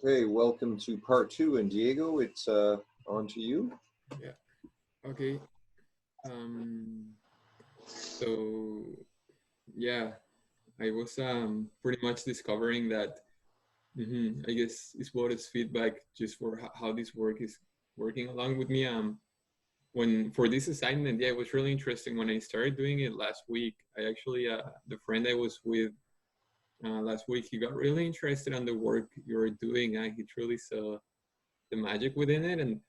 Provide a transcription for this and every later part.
Okay, welcome to part two. And Diego, it's on to you. Yeah. Okay. Um, so yeah, I was pretty much discovering that I guess it's what is feedback just for how this work is working along with me. When for this assignment, yeah, it was really interesting when I started doing it last week. I actually the friend I was with last week, he got really interested on the work you were doing. He truly saw the magic within it, and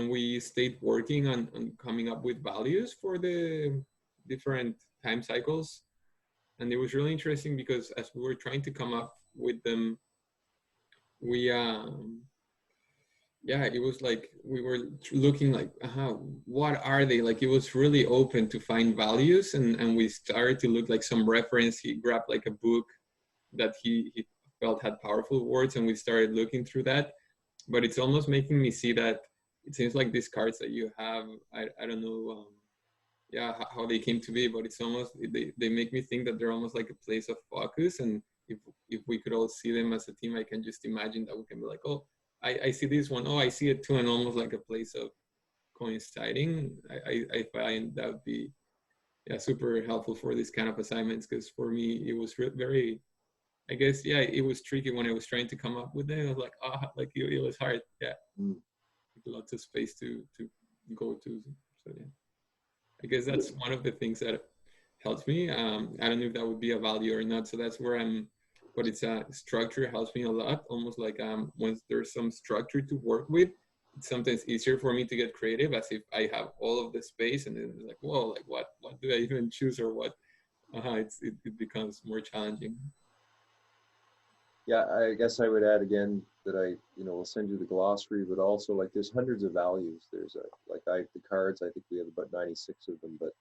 we stayed working on coming up with values for the different time cycles. And it was really interesting because as we were trying to come up with them, we yeah, it was like we were looking like what are they, like it was really open to find values, and we started to look like some reference. He grabbed like a book that he felt had powerful words, and we started looking through that. But it's almost making me see that it seems like these cards that you have, I don't know, yeah, how they came to be, but it's almost, they make me think that they're almost like a place of focus. And if we could all see them as a team, I can just imagine that we can be like, oh, I see this one, oh, I see it too, and almost like a place of coinciding. I find that would be, yeah, super helpful for these kind of assignments, because for me it was very, I guess, yeah, it was tricky when I was trying to come up with them. I was like, like it was hard. Yeah, lots of space to go to. So yeah, I guess that's one of the things that helps me. I don't know if that would be a value or not. So that's where I'm. But it's a structure helps me a lot. Almost like once there's some structure to work with, it's sometimes easier for me to get creative, as if I have all of the space, and then it's like, whoa, like what do I even choose, or what? It becomes more challenging. Yeah, I guess I would add again that will send you the glossary, but also like there's hundreds of values. There's the cards. I think we have about 96 of them, but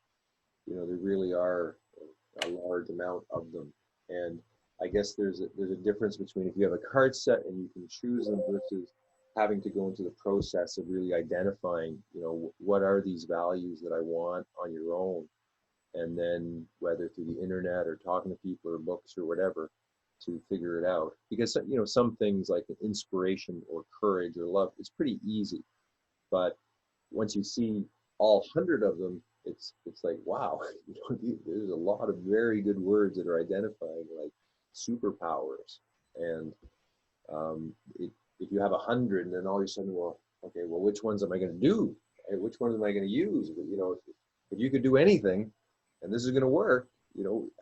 there really are a large amount of them. And I guess there's a difference between if you have a card set and you can choose them versus having to go into the process of really identifying, what are these values that I want on your own, and then whether through the internet or talking to people or books or whatever to figure it out. Because some things like inspiration or courage or love, it's pretty easy, but once you see all 100 of them, it's like, wow, there's a lot of very good words that are identifying like superpowers. And if you have 100, and then all of a sudden, well, okay, well, which ones am I going to do? Which ones am I going to use? But, if you could do anything, and this is going to work,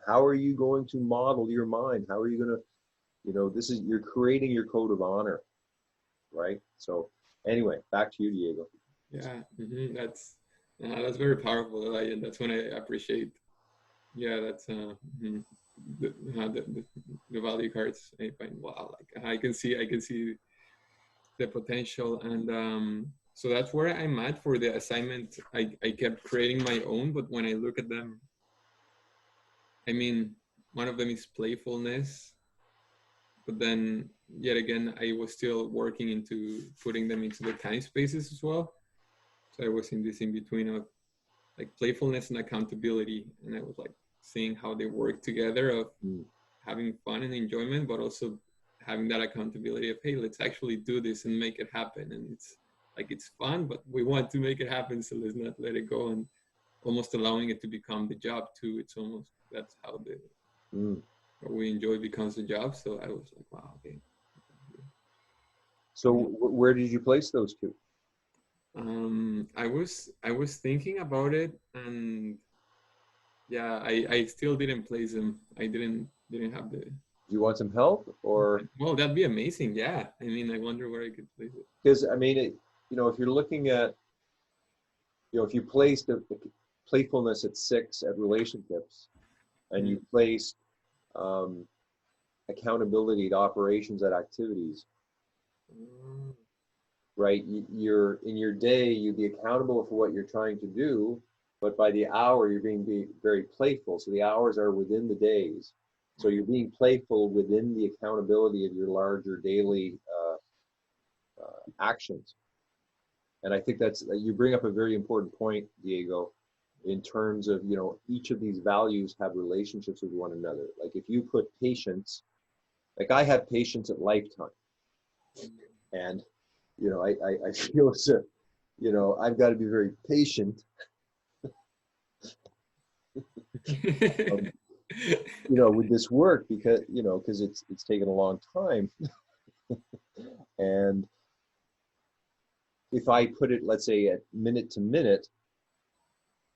how are you going to model your mind? How are you going to, you're creating your code of honor, right? So anyway, back to you, Diego. Yeah, that's very powerful. And that's when I appreciate. Yeah, that's the value cards. I find, wow, like I can see the potential, and so that's where I'm at for the assignment. I kept creating my own, but when I look at them, I mean, one of them is playfulness, but then yet again, I was still working into putting them into the time spaces as well. So I was in this in between of like playfulness and accountability, and I was like seeing how they work together of having fun and enjoyment, but also having that accountability of, hey, let's actually do this and make it happen. And it's like, it's fun, but we want to make it happen, so let's not let it go. And almost allowing it to become the job too. It's almost, that's how the what we enjoy becomes the job. So I was like, wow, okay. So where did you place those two? I was thinking about it, and yeah, I still didn't place them. I didn't have the. Do you want some help, or? Well, that'd be amazing. Yeah, I mean, I wonder where I could place it. Because I mean, if you're looking at, if you placed the playfulness at 6 at relationships, and you placed accountability to operations at activities, right? You're in your day, you'd be accountable for what you're trying to do, but by the hour, you're being very playful. So the hours are within the days. So you're being playful within the accountability of your larger daily actions. And I think you bring up a very important point, Diego, in terms of, each of these values have relationships with one another. Like if you put patience, like I have patience at lifetime. And, I feel as if, I've got to be very patient, um, with this work because it's taken a long time. And if I put it, let's say, at minute to minute,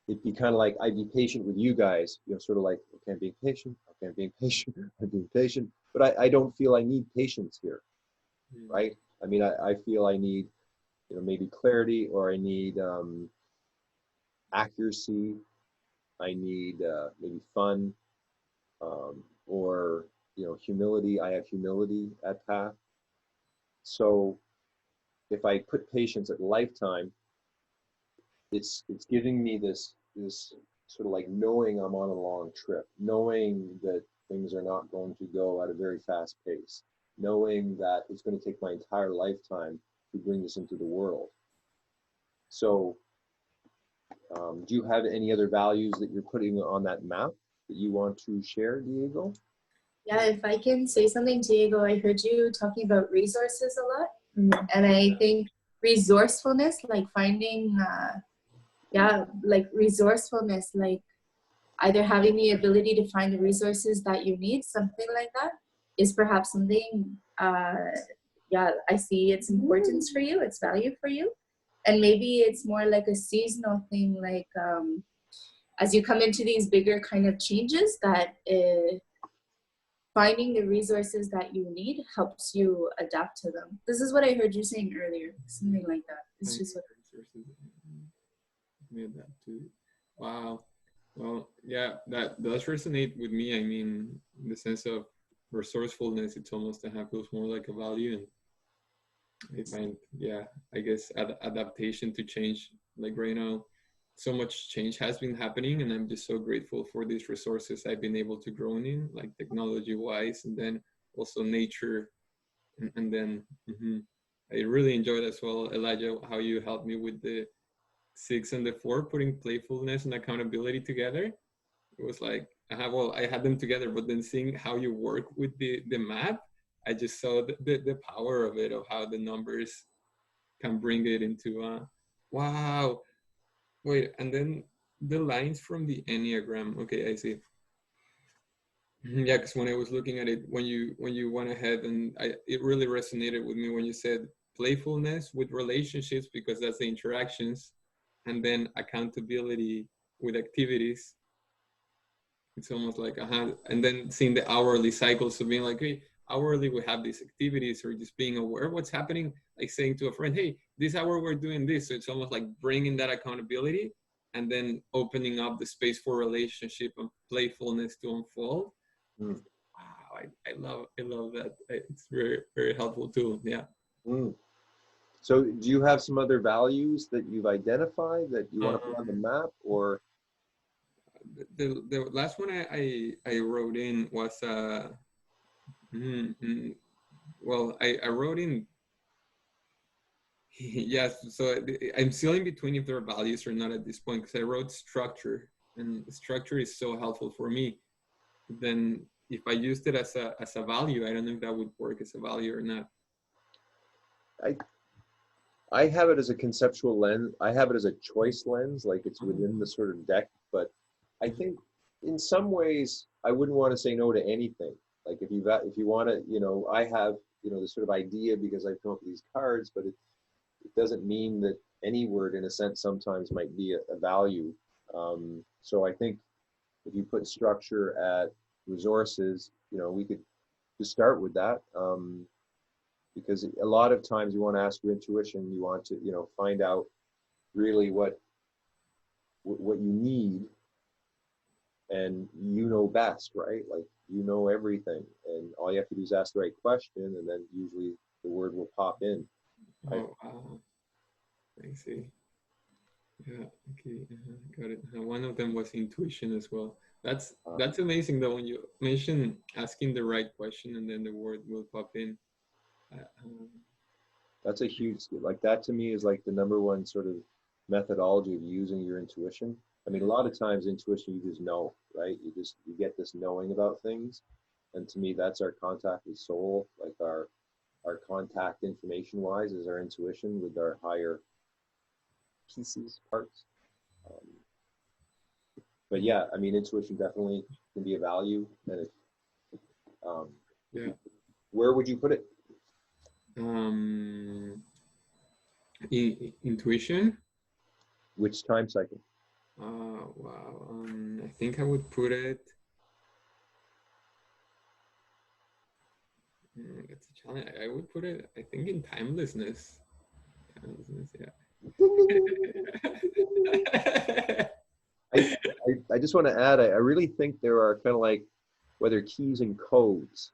it'd be kind of like I'd be patient with you guys, sort of like, okay, I'm being patient, okay, I'm being patient, I'm being patient. But I don't feel I need patience here, right? I mean, I feel I need, maybe clarity, or I need accuracy. I need maybe fun, or, humility. I have humility at path. So if I put patience at lifetime, it's giving me this sort of like knowing I'm on a long trip, knowing that things are not going to go at a very fast pace, knowing that it's going to take my entire lifetime to bring this into the world. So, do you have any other values that you're putting on that map that you want to share, Diego? Yeah, if I can say something, Diego, I heard you talking about resources a lot. And I think resourcefulness, like finding, like resourcefulness, like either having the ability to find the resources that you need, something like that, is perhaps something, I see its importance for you, its value for you. And maybe it's more like a seasonal thing, like as you come into these bigger kind of changes, that finding the resources that you need helps you adapt to them. This is what I heard you saying earlier, something like that. It's just what made that too. Wow. Well, yeah, that does resonate with me. I mean, in the sense of resourcefulness, it's almost feels more like a value. And I find, yeah, I guess adaptation to change. Like right now, so much change has been happening, and I'm just so grateful for these resources I've been able to grow in, like technology-wise, and then also nature, and then I really enjoyed as well, Elijah, how you helped me with the 6 and the 4, putting playfulness and accountability together. It was like, I had them together, but then seeing how you work with the map, I just saw the power of it, of how the numbers can bring it into, wow. Wait, and then the lines from the Enneagram. Okay, I see. Yeah, because when I was looking at it, when you went ahead, and it really resonated with me when you said playfulness with relationships, because that's the interactions, and then accountability with activities. It's almost like and then seeing the hourly cycles, so being like, hey, hourly we have these activities, or just being aware of what's happening, like saying to a friend, hey, this hour we're doing this. So it's almost like bringing that accountability, and then opening up the space for relationship and playfulness to unfold. Mm. Wow, I love that. It's very, very helpful too. Yeah. Mm. So do you have some other values that you've identified that you want to put on the map, or? The last one I wrote in was well, I wrote in yes. So I'm still in between if there are values or not at this point, because I wrote structure, and structure is so helpful for me. Then if I used it as a value, I don't know if that would work as a value or not. I have it as a conceptual lens. I have it as a choice lens, like it's within the sort of deck. But I think in some ways I wouldn't want to say no to anything. Like if you want to, I have, this sort of idea because I've come up with these cards, but it doesn't mean that any word in a sense sometimes might be a value. So I think if you put structure at resources, we could just start with that. Because a lot of times you want to ask your intuition, you want to, find out really what you need, and best, right? Like everything, and all you have to do is ask the right question, and then usually the word will pop in. Oh, wow. I see. Yeah. Okay. Got it. One of them was intuition as well. That's amazing though, when you mention asking the right question and then the word will pop in. That's a huge skill. Like that to me is like the number one sort of methodology of using your intuition. I mean, a lot of times intuition, you just know, right? You get this knowing about things. And to me, that's our contact with soul, like our our contact information wise is our intuition with our higher pieces, parts. But yeah, I mean, intuition definitely can be a value. And it, Yeah. where would you put it? Intuition. Which time cycle? Wow. I think I would put it. That's a challenge. I would put it, I think, in timelessness. Timelessness, yeah. I just want to add, I really think there are kind of like, whether keys and codes,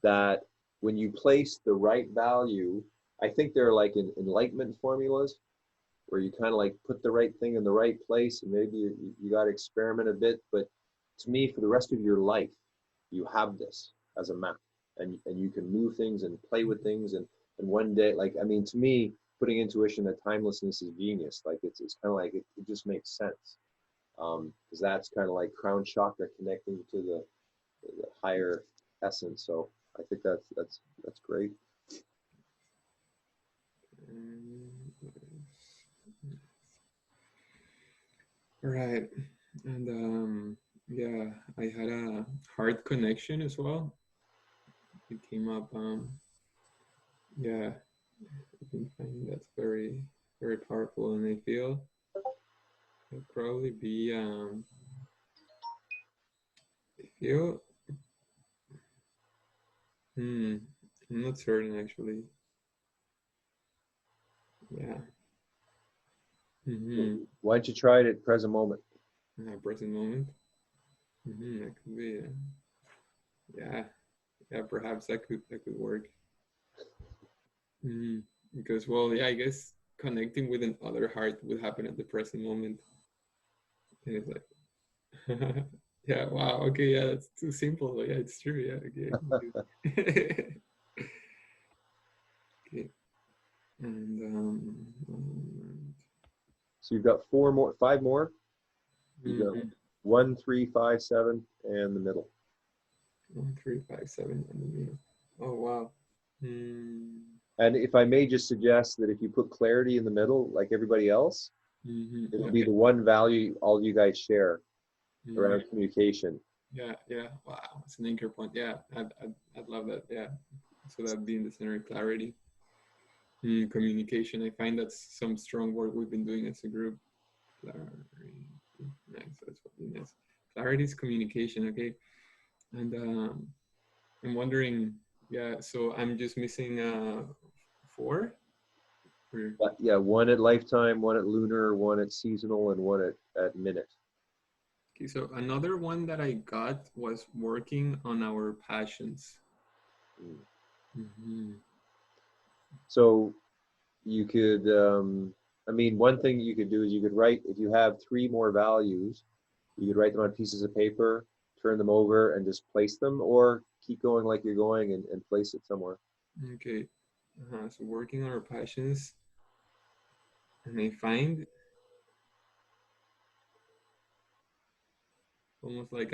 that when you place the right value, I think they're like in enlightenment formulas, where you kind of like put the right thing in the right place, and maybe you got to experiment a bit. But to me, for the rest of your life, you have this as a map, and you can move things and play with things, and one day, like, I mean, to me, putting intuition that timelessness is genius. Like it's kind of like it just makes sense, because that's kind of like crown chakra connecting to the higher essence. So I think that's great. Right. And yeah, I had a heart connection as well. It came up. Yeah, I can find that's very, very powerful, and I feel it'll probably be. I feel. I'm not certain actually. Yeah. Why don't you try it at present moment? Present moment. That could be. Yeah. Yeah. Perhaps that could work. Because, well, yeah, I guess connecting with another heart would happen at the present moment. And it's like, yeah, wow, okay, yeah, that's too simple. But yeah, it's true. Yeah, okay. Okay. And So you've got five more. You go 1, 3, 5, 7, and the middle. 1, 3, 5, 7, and the middle. Oh wow. And if I may just suggest that if you put clarity in the middle, like everybody else, it'll be the one value all you guys share around communication. Yeah. Wow, it's an anchor point. Yeah, I'd love that. Yeah, so that'd be in the center of clarity. Communication. I find that's some strong work we've been doing as a group. Clarity. Nice. That's what it is. Clarity is communication. Okay, and I'm wondering. Yeah, so I'm just missing 4. But yeah, 1 at lifetime, 1 at lunar, 1 at seasonal, and 1 at minute. Okay, so another one that I got was working on our passions. So you could, I mean, one thing you could do is you could write, if you have 3 more values, you could write them on pieces of paper, turn them over, and just place them, or keep going like you're going and place it somewhere. Okay, so working on our passions, and I find almost like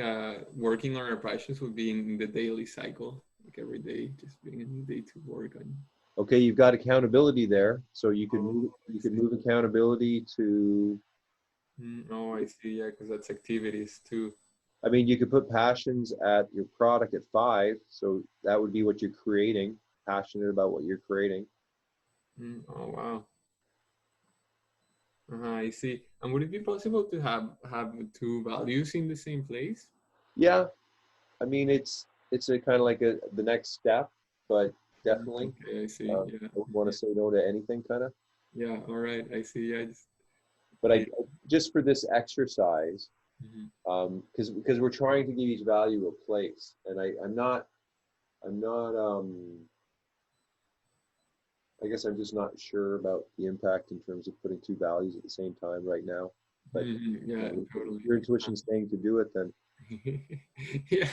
working on our passions would be in the daily cycle, like every day, just being a new day to work on. Okay, you've got accountability there, so you could move accountability to. Oh, I see. Yeah, because that's activities too. I mean, you could put passions at your product at 5, so that would be what you're creating. Passionate about what you're creating. Oh wow. I see. And would it be possible to have 2 values in the same place? Yeah, I mean, it's a kind of like the next step, but definitely. Okay, I see. I don't want to say no to anything, kind of. Yeah. All right. I see. Yeah. But I just for this exercise, because we're trying to give each value a place, and I'm not. I guess I'm just not sure about the impact in terms of putting 2 values at the same time right now. But yeah, totally. Your intuition's saying to do it, then. Yeah.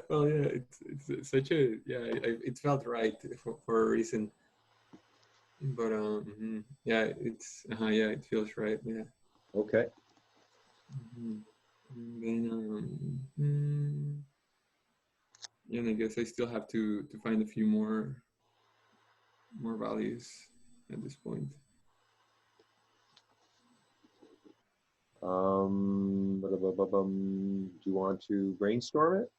Well, yeah, it's such a it felt right for a reason. But yeah, it's yeah, it feels right. Yeah. Okay. And then yeah, and I guess I still have to find a few more more values at this point. Do you want to brainstorm it?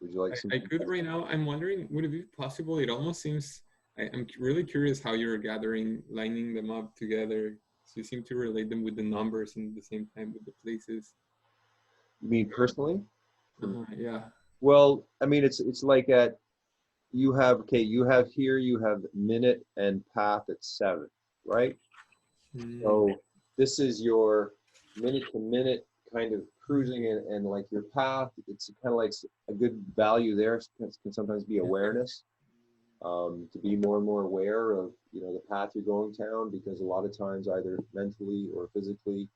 Would you like some? I could right now. I'm wondering, would it be possible? It almost seems, I'm really curious how you're gathering, lining them up together. So you seem to relate them with the numbers and at the same time with the places. You mean personally? Yeah. Well, I mean, it's like you have here you have minute and path at 7, right? So this is your minute to minute kind of cruising and like your path. It's kind of like a good value there can sometimes be awareness. To be more and more aware of the path you're going down, because a lot of times either mentally or physically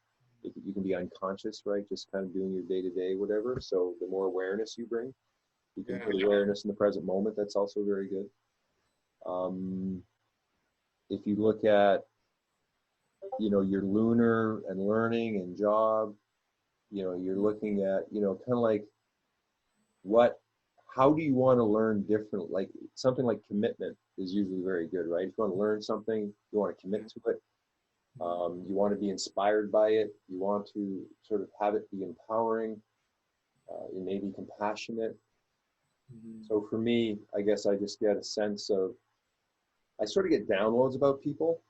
you can be unconscious, right? Just kind of doing your day-to-day whatever. So the more awareness you bring, you can put awareness in the present moment. That's also very good. If you look at your lunar and learning and job, you're looking at kind of like how do you want to learn different, like something like commitment is usually very good, right? If you want to learn something, you want to commit to it. You want to be inspired by it. You want to sort of have it be empowering. You may be compassionate. So for me, I guess I just get a sense of, I sort of get downloads about people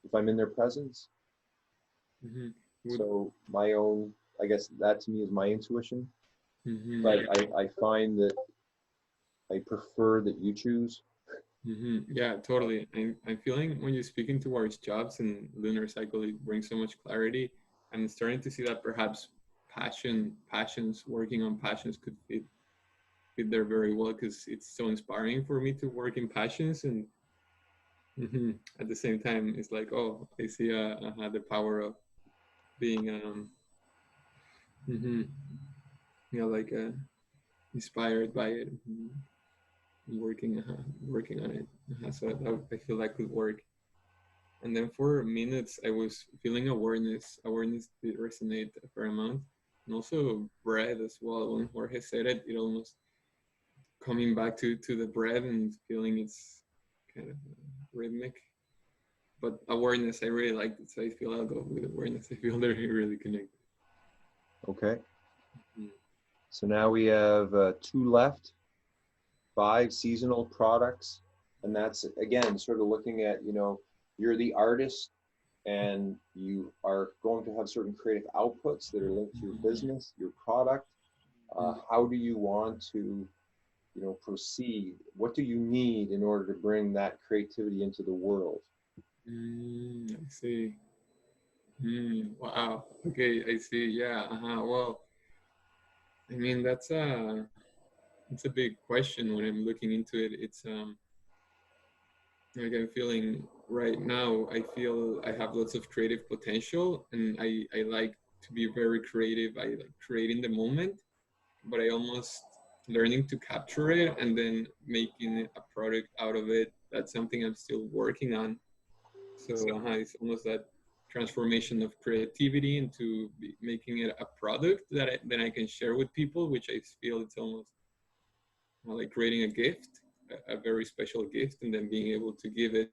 if I'm in their presence. So my own, I guess that to me is my intuition. But I find that I prefer that you choose. Yeah, totally. I'm feeling when you're speaking towards jobs and lunar cycle, it brings so much clarity. I'm starting to see that perhaps passions, working on passions could fit there very well, because it's so inspiring for me to work in passions. And at the same time, it's like, oh, I see the power of being like inspired by it, working on it. So I feel that could work. And then for minutes, I was feeling awareness. Awareness did resonate a fair amount, and also breath as well. When Jorge said it, it almost coming back to the breath and feeling it's kind of rhythmic. But awareness, I really liked it, so I feel I'll go with awareness. I feel they're really connected. Okay. So now we have 2 left, 5 seasonal products. And that's, again, sort of looking at, you're the artist and you are going to have certain creative outputs that are linked to your business, your product. How do you want to, proceed? What do you need in order to bring that creativity into the world? I see. Wow. Okay, I see. Yeah. Well, I mean, that's a big question when I'm looking into it. It's like I'm feeling right now, I feel I have lots of creative potential, and I like to be very creative. I like create in the moment, but I almost learning to capture it and then making a product out of it. That's something I'm still working on. So it's almost that transformation of creativity into making it a product that then I can share with people, which I feel it's almost like creating a gift, a very special gift, and then being able to give it.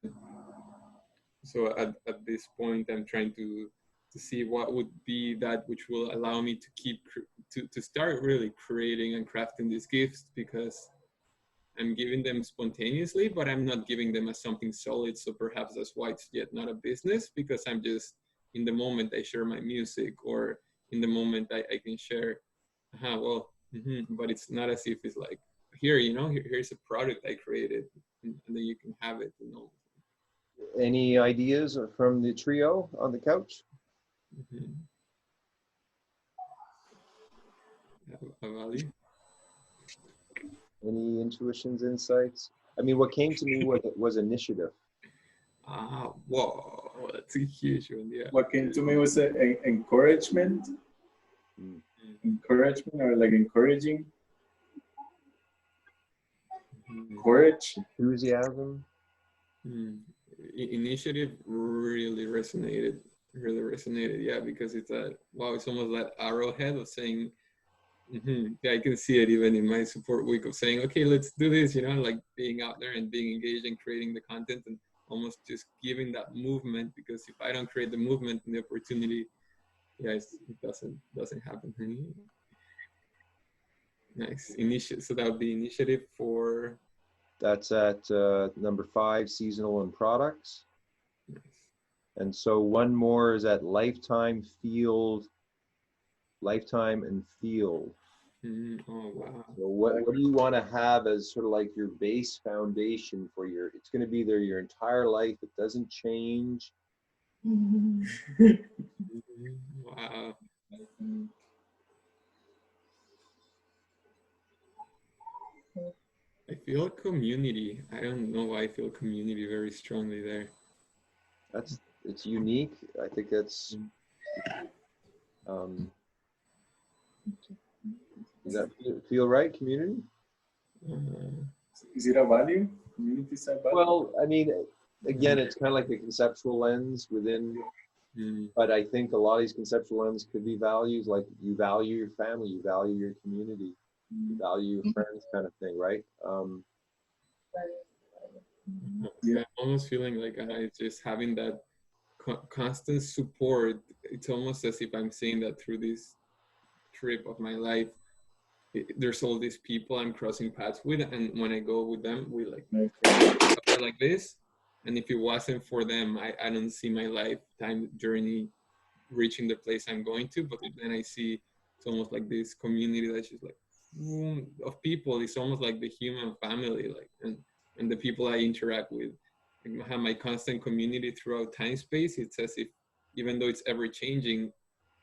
So at this point, I'm trying to see what would be that which will allow me to keep to start really creating and crafting these gifts, because I'm giving them spontaneously, but I'm not giving them as something solid. So perhaps that's why it's yet not a business, because I'm just in the moment I share my music, or in the moment I can share. But it's not as if it's like, here, here's a product I created, and then you can have it. Any ideas from the trio on the couch? Any intuitions, insights? I mean, what came to me was initiative. Whoa, that's a huge one. Yeah. What came to me was encouragement. Encouragement, or like encouraging. Courage. Enthusiasm. Initiative really resonated. Yeah, because it's almost that arrowhead of saying, Yeah, I can see it even in my support week of saying, okay, let's do this, like being out there and being engaged and creating the content and almost just giving that movement, because if I don't create the movement and the opportunity, yeah, it doesn't happen. Nice. So that would be initiative for. That's at number 5, seasonal and products. Nice. And so one more is at lifetime and field. Oh, wow. So what do you want to have as sort of like your base foundation for it's going to be there your entire life. It doesn't change. Wow. I feel community. I don't know why I feel community very strongly there. It's unique. I think that's does that feel right, community? Is it a value? Community is a value? Well, I mean, again, it's kind of like a conceptual lens within, but I think a lot of these conceptual lenses could be values, like you value your family, you value your community, you value your friends, kind of thing, right? Yeah, I'm almost feeling like it's just having that constant support. It's almost as if I'm seeing that through this trip of my life. There's all these people I'm crossing paths with, and when I go with them, we like this. And if it wasn't for them, I don't see my lifetime journey reaching the place I'm going to. But then I see it's almost like this community that's just like of people. It's almost like the human family, like and the people I interact with. I have my constant community throughout time space. It's as if even though it's ever changing,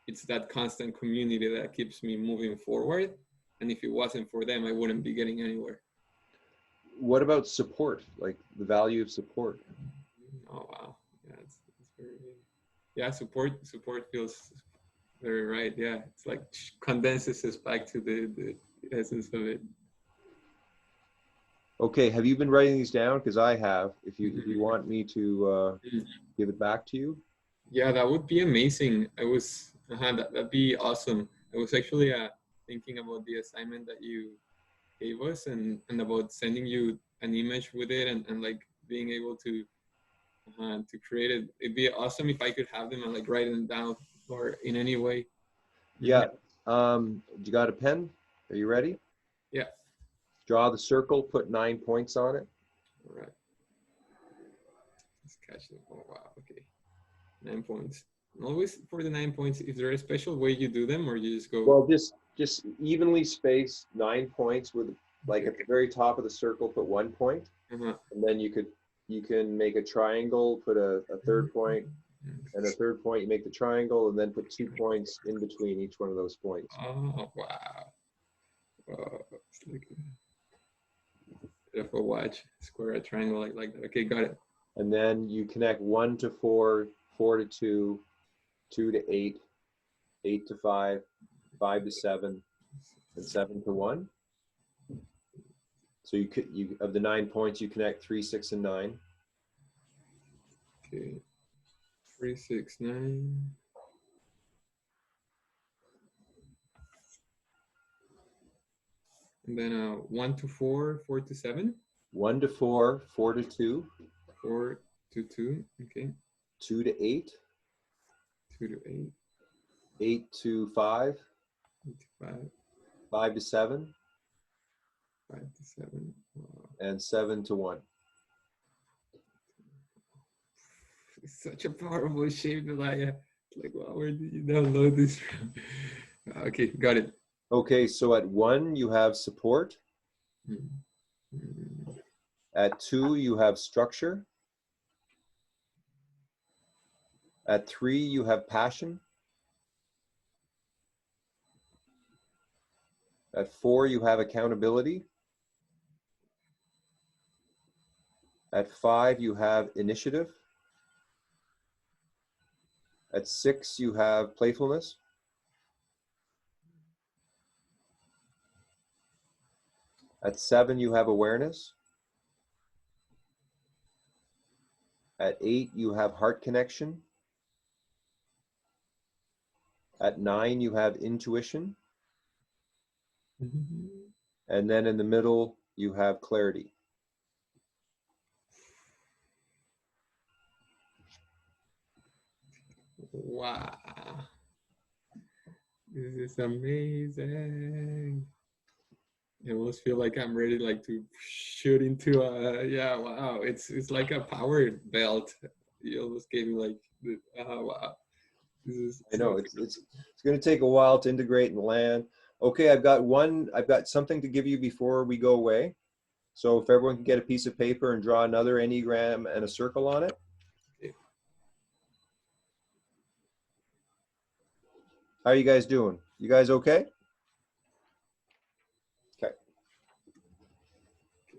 it's that constant community that keeps me moving forward. And if it wasn't for them, I wouldn't be getting anywhere. What about support? Like the value of support? Oh wow, yeah, it's very good. Yeah, support feels very right. Yeah, it's like condenses us back to the essence of it. Okay, have you been writing these down? Because I have. If you want me to give it back to you. Yeah, that would be amazing. That'd be awesome. I was actually thinking about the assignment that you gave us and about sending you an image with it and like being able to create it. It'd be awesome if I could have them and like write them down or in any way. Yeah. You got a pen? Are you ready? Yeah. Draw the circle, put 9 points on it. All right. Let's catch them. Oh, wow. Okay. 9 points. Always for the 9 points, is there a special way you do them or you just go? Well, just evenly spaced 9 points with like at the very top of the circle, put 1 point. And then you can make a triangle, put a third point, and a third point, you make the triangle, and then put 2 points in between each one of those points. Oh, wow. It's like a watch, square, a triangle like that. Okay, got it. And then you connect 1 to 4, 4 to 2, 2 to 8, 8 to 5, 5 to 7, and 7 to 1. So you of the 9 points, you connect 3, 6, and 9. Okay, 3, 6, 9. And then 1 to 4, 4 to 7. 1 to 4, 4 to 2. 4 to 2. Okay. 2 to 8. 2 to 8. 8 to 5. 8 to 5. 5 to 7. 5 to 7. Wow. And 7 to 1. It's such a powerful shape, Elia. Like, wow, where did you download this from? Okay, got it. Okay, so at 1, you have support. At 2, you have structure. At 3, you have passion. At 4, you have accountability. At 5, you have initiative. At 6, you have playfulness. At 7, you have awareness. At 8, you have heart connection. At 9, you have intuition. And then in the middle, you have clarity. Wow. This is amazing. I almost feel like I'm ready like to shoot into a, yeah, wow. It's like a power belt. You almost gave me like, wow. This is I know it's going to take a while to integrate and land. Okay, I've got something to give you before we go away. So if everyone can get a piece of paper and draw another Enneagram and a circle on it. Okay. How are you guys doing? You guys okay? Okay.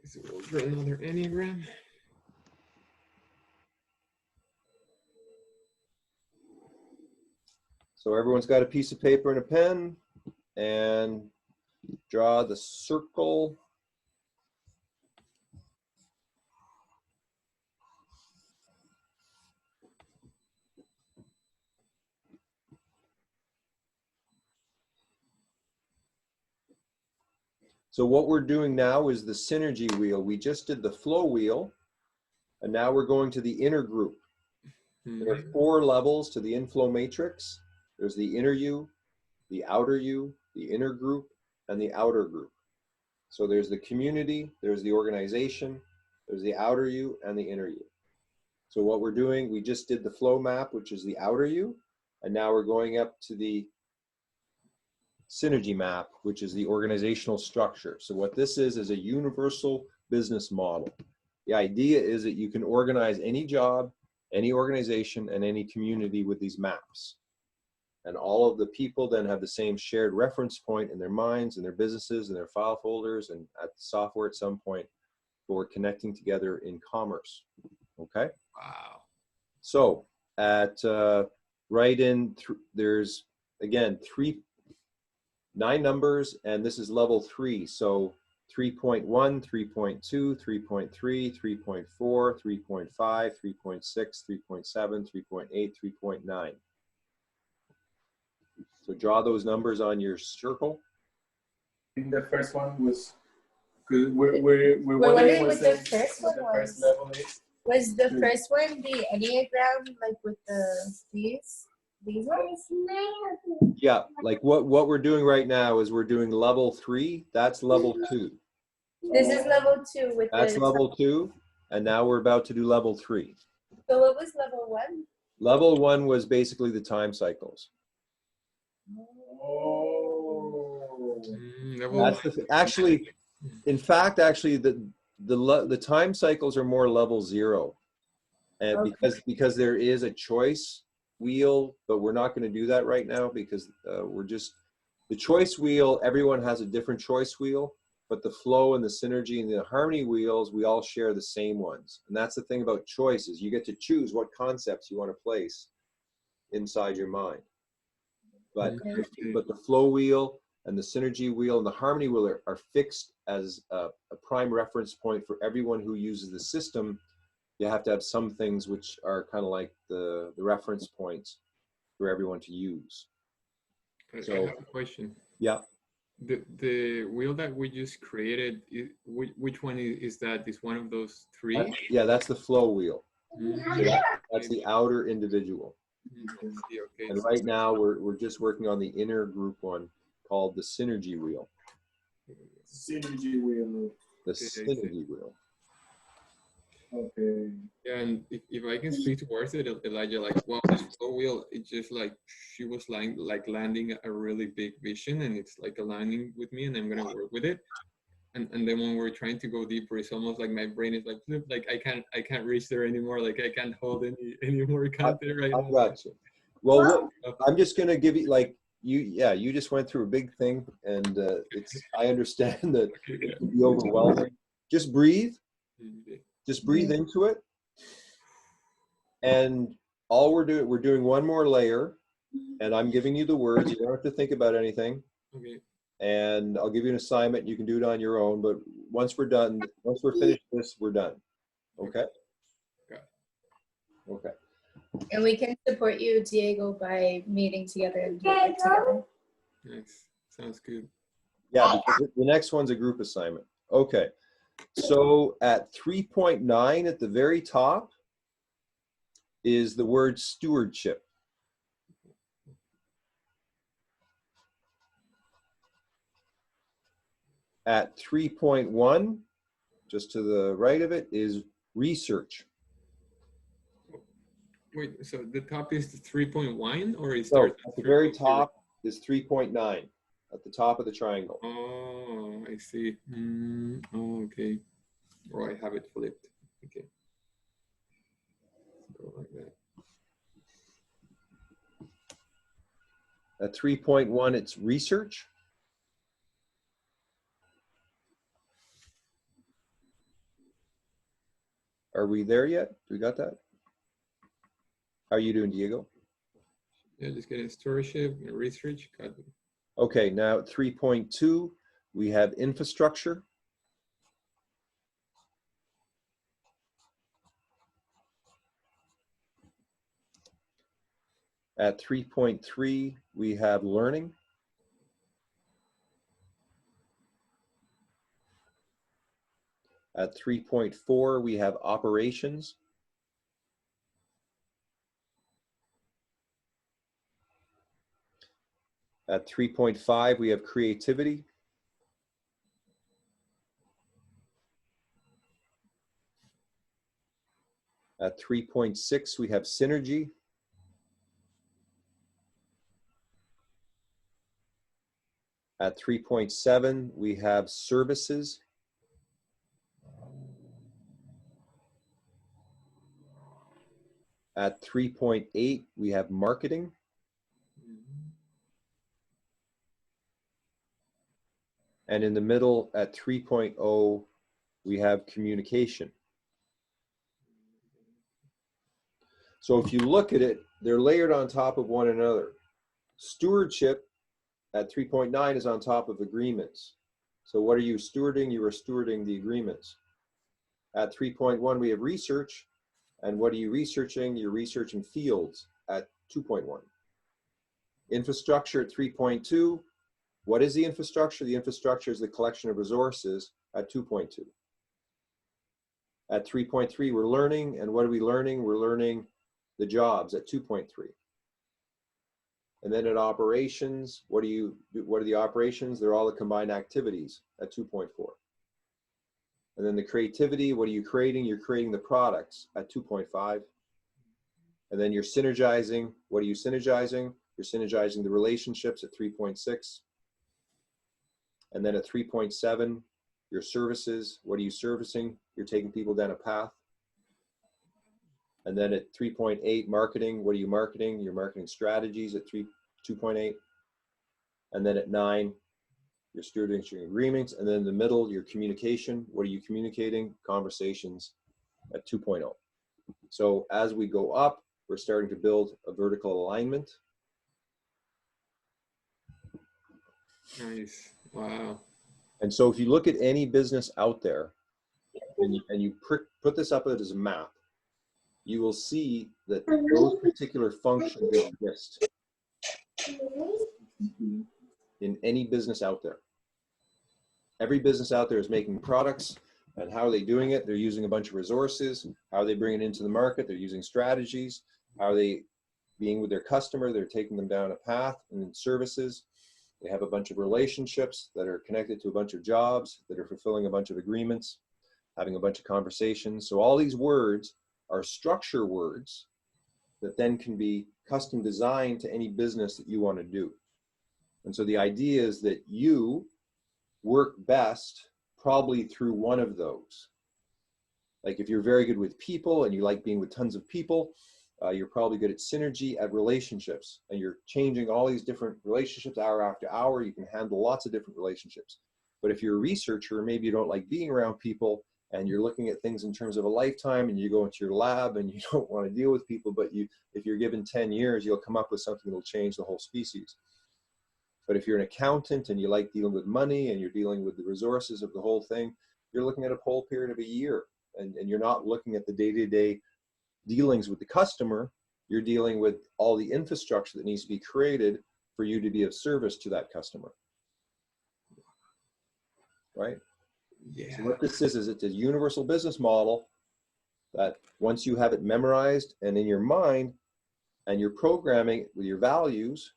So we'll draw another Enneagram. So everyone's got a piece of paper and a pen, and draw the circle. So what we're doing now is the synergy wheel. We just did the flow wheel, and now we're going to the inner group. There are 4 levels to the inflow matrix. There's the inner you, the outer you, the inner group, and the outer group. So there's the community, there's the organization, there's the outer you, and the inner you. So what we're doing, we just did the flow map, which is the outer you, and now we're going up to the synergy map, which is the organizational structure. So what this is a universal business model. The idea is that you can organize any job, any organization, and any community with these maps. And all of the people then have the same shared reference point in their minds and their businesses and their file folders and at the software at some point for connecting together in commerce. Okay? Wow. So at there's again 9 numbers, and this is level 3. So 3.1, 3.2, 3.3, 3.4, 3.5, 3.6, 3.7, 3.8, 3.9. So draw those numbers on your circle. I think the first one was good. We're wondering what what the first one the was. first level is. Was the first one the Enneagram, like with these ones? Yeah, like what we're doing right now is we're doing level 3. That's level 2. This is level 2 with That's the. level 2, and now we're about to do level 3. So what was level 1? Level 1 was basically the time cycles. Oh. That's actually, in fact, actually the time cycles are more level 0, and Okay. because there is a choice wheel, but we're not going to do that right now because the choice wheel. Everyone has a different choice wheel, but the flow and the synergy and the harmony wheels, we all share the same ones. And that's the thing about choices. You get to choose what concepts you want to place inside your mind. But the flow wheel and the synergy wheel and the harmony wheel are fixed as a prime reference point for everyone who uses the system. You have to have some things which are kind of like the reference points for everyone to use. So, I have a question. Yeah. The wheel that we just created, which one is that? Is one of those 3? Yeah, that's the flow wheel. Mm-hmm. So that's the outer individual. Okay. And right now we're just working on the inner group one called the synergy wheel. Synergy wheel. The synergy wheel. Okay. Yeah, and if I can speak towards it, Elijah, like, well, this flow wheel, it's just like she was landing a really big vision, and it's like aligning with me, and I'm gonna work with it. And then when we're trying to go deeper, it's almost like my brain is like, flip, like I can't reach there anymore. Like I can't hold any more content right now. I got you. Well, I'm just gonna give you like you just went through a big thing, and I understand that it can be overwhelming. Just breathe. Just breathe into it. And all we're doing one more layer, and I'm giving you the words. You don't have to think about anything. Okay. And I'll give you an assignment. You can do it on your own. But once we're done, once we're finished this, we're done. Okay? Yeah. Okay. And we can support you, Diego, by meeting together and doing it together. Nice. Sounds good. Yeah, because the next one's a group assignment. Okay. So at 3.9 at the very top is the word stewardship. At 3.1, just to the right of it, is research. Wait, so the top is 3.1 or it So starts at at the very 3.0? top is 3.9 at the top of the triangle. Oh, I see. Oh, okay. Oh, I have it flipped. Okay. Go like that. At 3.1, it's research. Are we there yet? Do we got that? How are you doing, Diego? Yeah, just getting stewardship and research. Got it. Okay, now at 3.2, we have infrastructure. At 3.3, we have learning. At 3.4, we have operations. At 3.5, we have creativity. At 3.6, we have synergy. At 3.7, we have services. At 3.8, we have marketing. And in the middle at 3.0, we have communication. So if you look at it, they're layered on top of one another. Stewardship at 3.9 is on top of agreements. So what are you stewarding? You are stewarding the agreements. At 3.1, we have research. And what are you researching? You're researching fields at 2.1. Infrastructure at 3.2. What is the infrastructure? The infrastructure is the collection of resources at 2.2. At 3.3, we're learning. And what are we learning? We're learning the jobs at 2.3. And then at operations, what are the operations? They're all the combined activities at 2.4. And then the creativity, what are you creating? You're creating the products at 2.5. And then you're synergizing. What are you synergizing? You're synergizing the relationships at 3.6. And then at 3.7, your services, what are you servicing? You're taking people down a path. And then at 3.8, marketing, what are you marketing? You're marketing strategies at 2.8. And then at 9, you're stewarding agreements. And then in the middle, your communication, what are you communicating? Conversations at 2.0. So as we go up, we're starting to build a vertical alignment. Nice. Wow. And so if you look at any business out there and you put this up as a map, you will see that those particular functions exist in any business out there. Every business out there is making products, and how are they doing it? They're using a bunch of resources. How are they bringing it into the market? They're using strategies. How are they being with their customer? They're taking them down a path and services. They have a bunch of relationships that are connected to a bunch of jobs, that are fulfilling a bunch of agreements, having a bunch of conversations. So all these words are structure words that then can be custom designed to any business that you want to do. And so the idea is that you work best probably through one of those. Like if you're very good with people and you like being with tons of people, you're probably good at synergy, at relationships, and you're changing all these different relationships hour after hour. You can handle lots of different relationships. But if you're a researcher, maybe you don't like being around people and you're looking at things in terms of a lifetime and you go into your lab and you don't want to deal with people, but if you're given 10 years, you'll come up with something that'll change the whole species. But if you're an accountant and you like dealing with money and you're dealing with the resources of the whole thing, you're looking at a whole period of a year, and you're not looking at the day-to-day dealings with the customer. You're dealing with all the infrastructure that needs to be created for you to be of service to that customer. right? Yeah. So what this is it's a universal business model that once you have it memorized and in your mind and you're programming with your values,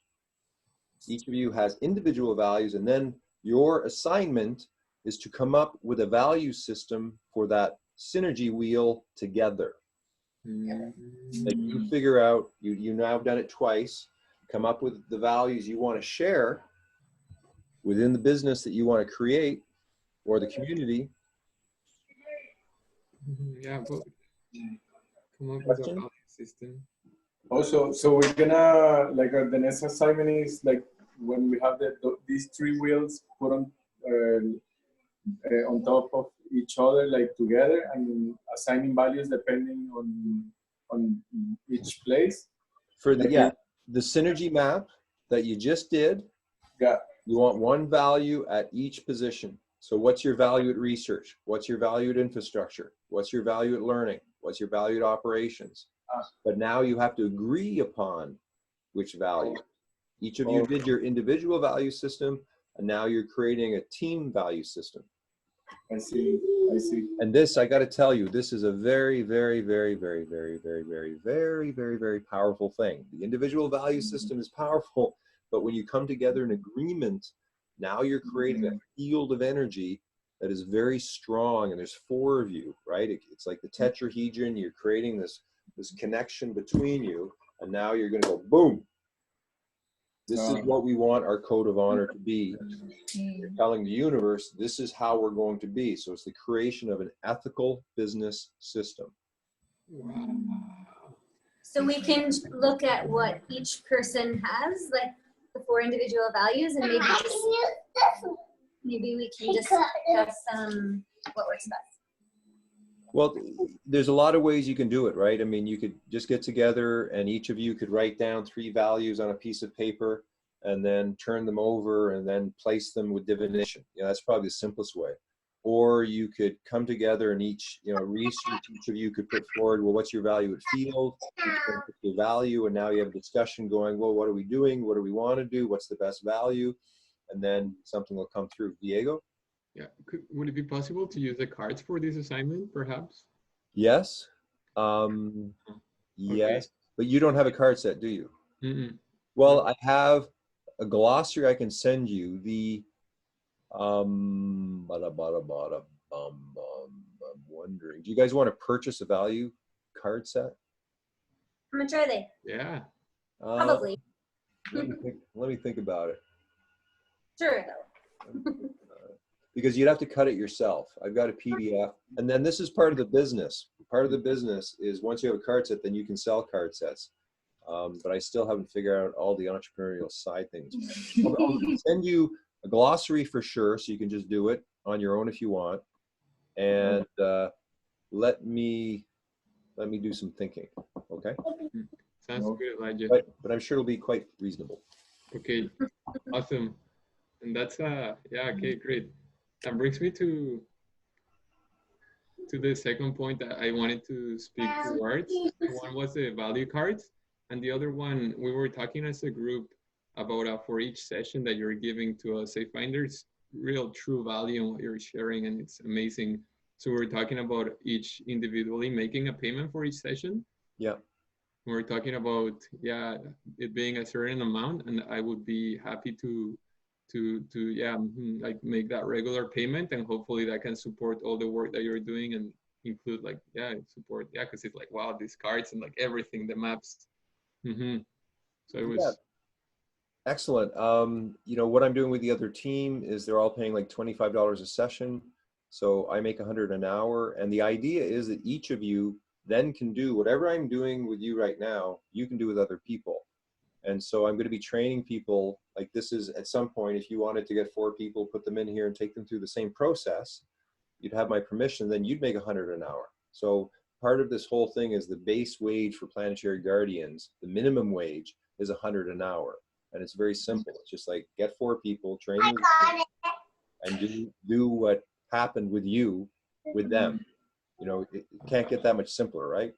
each of you has individual values, and then your assignment is to come up with a value system for that synergy wheel together. Like you figure out, you now have done it twice, come up with the values you want to share within the business that you want to create or the community. Yeah, but come up with a Question? value system. Also, so we're gonna like the next assignment is like when we have these three wheels put on top of each other, like together, and assigning values depending on each place. For the, Like yeah, the synergy map that you just did, yeah. you want one value at each position. So what's your value at research? What's your value at infrastructure? What's your value at learning? What's your value at operations? But now you have to agree upon which value. Each of you did your individual value system, and now you're creating a team value system. I see. I see. And this, I got to tell you, this is a very, very, very, very, very, very, very, very, very, very powerful thing. The individual value system is powerful, but when you come together in agreement, now you're creating a field of energy that is very strong, and there's four of you, right? It's like the tetrahedron. You're creating this connection between you, and now you're going to go boom. This is what we want our code of honor to be. You're telling the universe, this is how we're going to be. So it's the creation of an ethical business system. Wow. So we can look at what each person has, like the four individual values, and maybe we can discuss what works best. Well, there's a lot of ways you can do it, right? I mean, you could just get together and each of you could write down 3 values on a piece of paper and then turn them over and then place them with divination. You know, that's probably the simplest way. Or you could come together and each of you could put forward, well, what's your value at field? Your value, and now you have a discussion going, well, what are we doing? What do we want to do? What's the best value? And then something will come through. Diego? Yeah, would it be possible to use the cards for this assignment, perhaps? Yes. Okay. Yes, but you don't have a card set, do you? Mm-mm. Well, I have a glossary I can send you. I'm wondering, do you guys want to purchase a value card set? How much are they? Yeah. Probably. Let me think about it. Sure, though. Because you'd have to cut it yourself. I've got a PDF, and then this is part of the business. Part of the business is once you have a card set, then you can sell card sets. But I still haven't figured out all the entrepreneurial side things. I'll send you a glossary for sure, so you can just do it on your own if you want. And let me do some thinking. Okay. Sounds good, Elijah. But I'm sure it'll be quite reasonable. Okay, awesome. And that's yeah, okay, great. That brings me to the second point that I wanted to speak towards. One was the value cards, and the other one, we were talking as a group about for each session that you're giving to us, I find there's real true value in what you're sharing, and it's amazing. So we're talking about each individually making a payment for each session. Yeah. We're talking about, yeah, it being a certain amount, and I would be happy to yeah, like make that regular payment, and hopefully that can support all the work that you're doing and include like, yeah, support, yeah, because it's like, wow, these cards and like everything, the maps. So it was. Yeah. Excellent. You know, what I'm doing with the other team is they're all paying like $25 a session. So I make $100 an hour. And the idea is that each of you then can do whatever I'm doing with you right now, you can do with other people. And so I'm going to be training people, like this is at some point, if you wanted to get 4 people, put them in here and take them through the same process, you'd have my permission, then you'd make $100 an hour. So part of this whole thing is the base wage for Planetary Guardians, the minimum wage is $100 an hour. And it's very simple. It's just like get 4 people, train them, and do what happened with you, with them. You know, it can't get that much simpler, right?